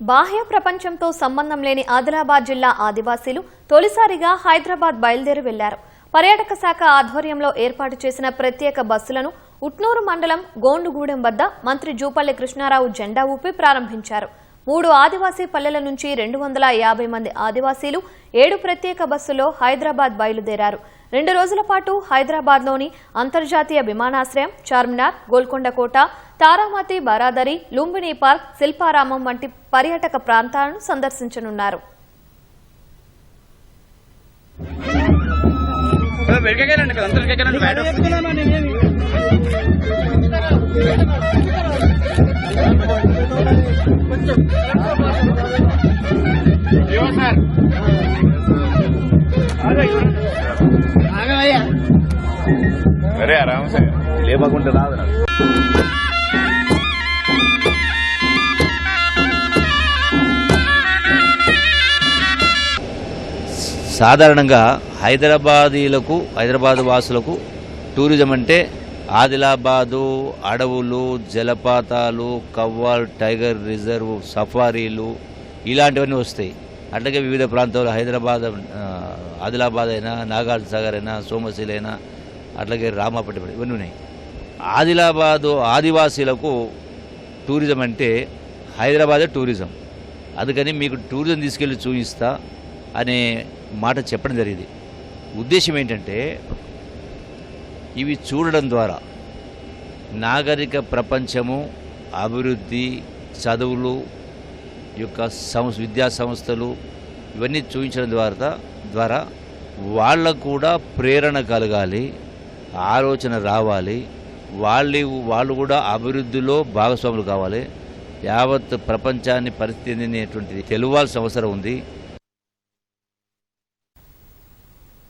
బాహ్య ప్రపంచంతో సంబంధం లేని ఆదిలాబాద్ జిల్లా ఆదివాసీలు తొలిసారిగా హైదరాబాద్ బయలుదేరి వెళ్లారు. పర్యాటక శాఖ ఆధ్వర్యంలో ఏర్పాటు చేసిన ప్రత్యేక బస్సులను ఉట్నూరు మండలం గోండుగూడెం వద్ద మంత్రి జూపల్లి కృష్ణారావు జెండా ఊపి ప్రారంభించారు. 3 ఆదివాసీ పల్లెల నుంచి 250 మంది ఆదివాసీలు 7 ప్రత్యేక బస్సులో హైదరాబాద్ బయలుదేరారు. 2 రోజుల పాటు హైదరాబాద్లోని అంతర్జాతీయ విమానాశ్రయం, చార్మినార్, గోల్కొండ కోట, తారామతి, బారాదరి, లుంబిని పార్క్, శిల్పారామం వంటి పర్యాటక ప్రాంతాలను సందర్శించనున్నారు. अरे आराम से లేకుంటే రాదు. సాధారణంగా హైదరాబాద్ వాసులకు టూరిజం అంటే ఆదిలాబాదు అడవులు, జలపాతాలు, కవ్వాల్ టైగర్ రిజర్వ్, సఫారీలు ఇలాంటివన్నీ వస్తాయి. అట్లాగే వివిధ ప్రాంతాలు ఆదిలాబాద్ అయినా, నాగార్జున సాగర్ అయినా, సోమశీల అయినా, అట్లాగే రామాపట్నం ఇవన్నీ ఉన్నాయి. ఆదివాసీలకు టూరిజం అంటే హైదరాబాదే టూరిజం. అందుకని మీకు టూరిజం తీసుకెళ్ళి చూపిస్తా అనే మాట చెప్పడం జరిగింది. ఉద్దేశం ఏంటంటే ఇవి చూడడం ద్వారా నాగరిక ప్రపంచము, అభివృద్ధి, చదువులు యొక్క విద్యా సంస్థలు ఇవన్నీ చూపించడం ద్వారా వాళ్ళకు కూడా ప్రేరణ కలగాలి, ఆలోచన రావాలి, వాళ్ళు కూడా అభివృద్ధిలో భాగస్వాములు కావాలి. యావత్ ప్రపంచాన్ని పరిస్థితి తెలియాల్సిన అవసరం ఉంది.